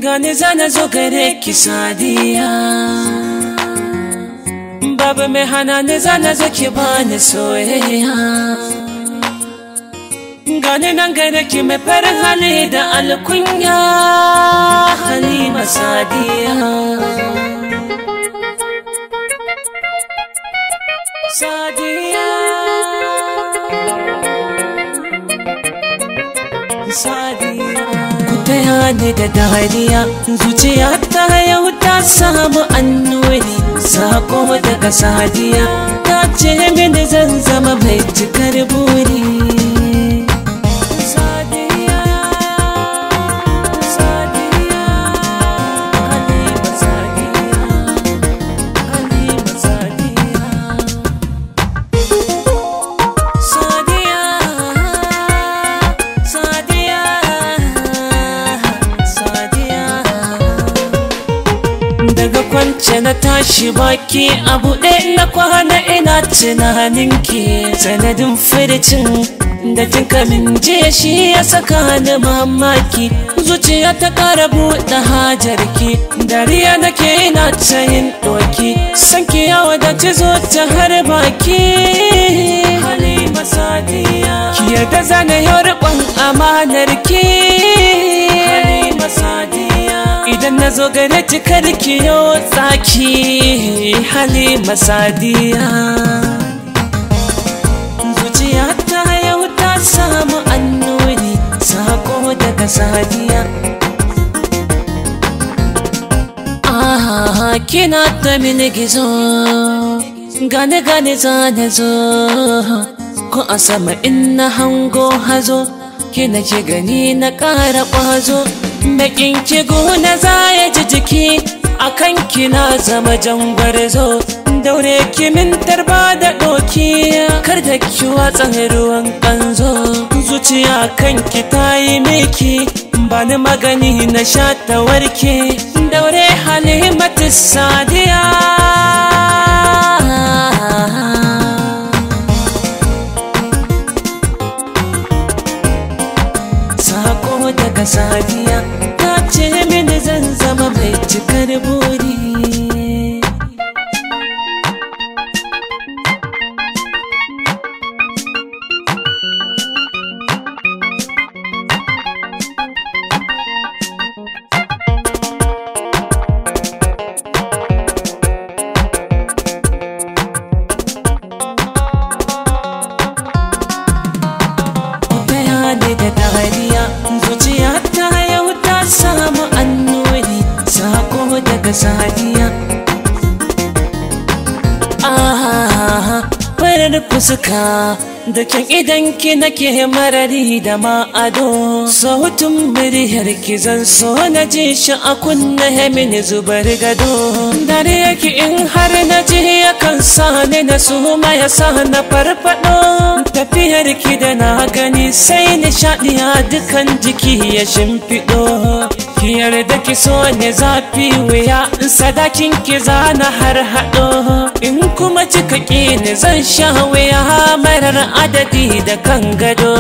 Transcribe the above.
gane zana zo gare ki Sadiya, babu mai hana ni zana zo ki bani soyayya. Gane nan gare ki mai farin hali da alkunya, Halima Sadiya. Sadiya, Sadiya. Ku taya ni da dariya, zuciya ta yau ta samu annuri. Sako daga Sadiya, ta ce mini zan zama mai cikar buri. Sadiya, Sadiya, Halima Sadiya, Halima Sadiya. Sadiya, Sadiya, Sadiya. Daga kwance na tashi baki a buɗe na kwana ina tunaninki, sanadin furcin da kika min jiya shi ya saka ni mamaki. Zuciya ta ƙara buɗe hajarki, dariya nake ina ta yin ɗoki, sanki ya wadace zo ta har baki. Halima Sadiya, ki yarda zana yau riƙon amanarki. Halima Sadiya, idan na zo gare ki kar ki yo tsaki. Halima Sadiya, zuciya ta yau ta samu annuri. Sako daga Sadiya. Kina ta mini gizo, gane gane zane zo, ko a sama in na hango hazo, kina ki gani na ƙara ƙwazo. Bakin ki gona za ya ji jiki, akan kina zama jangwarzo. Daure ki min tarba da ɗoki, kar da ki watsa ruwan ƙanzo. Zuciya kanki ta yi miki, bani magani na sha ta warke. Daure Halimatu Sadiya. Sako daga Sadiya, ta ce mini zan zama mai cikar buri. Da dariya, zuciya ta yau ta samu annuri. Sako daga Sadiya. Farar fuska da kyan idanki nake marari da ma'ado. Sautin muryar ki zan so na ji shi a kunne mini zubar gado. Dare yake in har na ji yakan sa ni na suma, ya sa na farfado. Tafiyar ki da na gani sai nishaɗi a dukan jiki ya shimfiɗo. Ki yarda ki so ne zafi wuya, in sadakin ki zana har haɗo. In kuma kika ƙi ni zan sha wuya marar adadi da kan gado.